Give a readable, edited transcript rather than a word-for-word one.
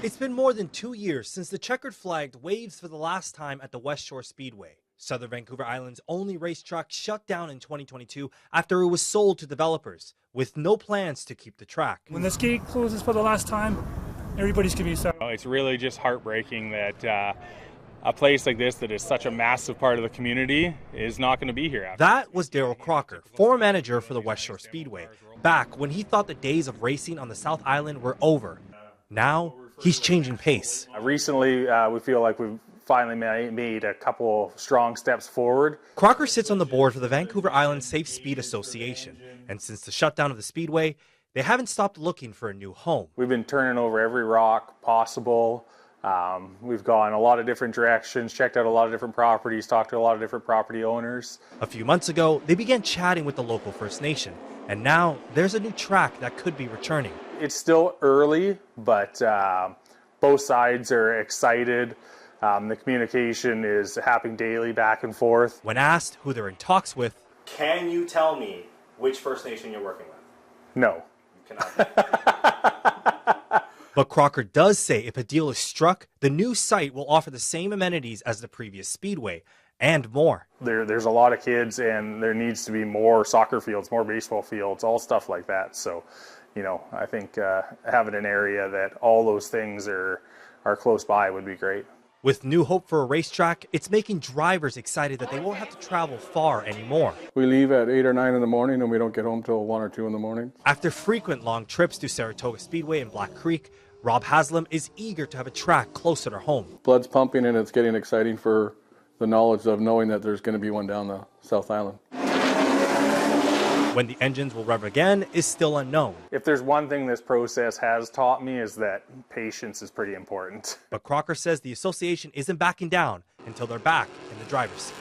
It's been more than 2 years since the checkered flag waves for the last time at the West Shore Speedway. Southern Vancouver Island's only racetrack shut down in 2022 after it was sold to developers, with no plans to keep the track. When this gate closes for the last time, everybody's going to be sad. It's really just heartbreaking that a place like this that is such a massive part of the community is not going to be here. That was Daryl Crocker, former manager for the West Shore Speedway, back when he thought the days of racing on the South Island were over. Now, he's changing pace. Recently, we feel like we've finally made a couple strong steps forward. Crocker sits on the board for the Vancouver Island Safe Speed Association, and since the shutdown of the Speedway, they haven't stopped looking for a new home. We've been turning over every rock possible. We've gone a lot of different directions, checked out a lot of different properties, talked to a lot of different property owners. A few months ago, they began chatting with the local First Nation, and now there's a new track that could be returning. It's still early, but both sides are excited. The communication is happening daily back and forth. When asked who they're in talks with, can you tell me which First Nation you're working with? No. You cannot. But Crocker does say if a deal is struck, the new site will offer the same amenities as the previous Speedway and more. There's a lot of kids, and there needs to be more soccer fields, more baseball fields, all stuff like that. So, you know, I think having an area that all those things are close by would be great. With new hope for a racetrack, it's making drivers excited that they won't have to travel far anymore. We leave at 8 or 9 in the morning and we don't get home till 1 or 2 in the morning. After frequent long trips to Saratoga Speedway and Black Creek, Rob Haslam is eager to have a track closer to home. Blood's pumping and it's getting exciting for the knowledge of knowing that there's going to be one down the South Island. When the engines will rev again is still unknown. If there's one thing this process has taught me is that patience is pretty important. But Crocker says the association isn't backing down until they're back in the driver's seat.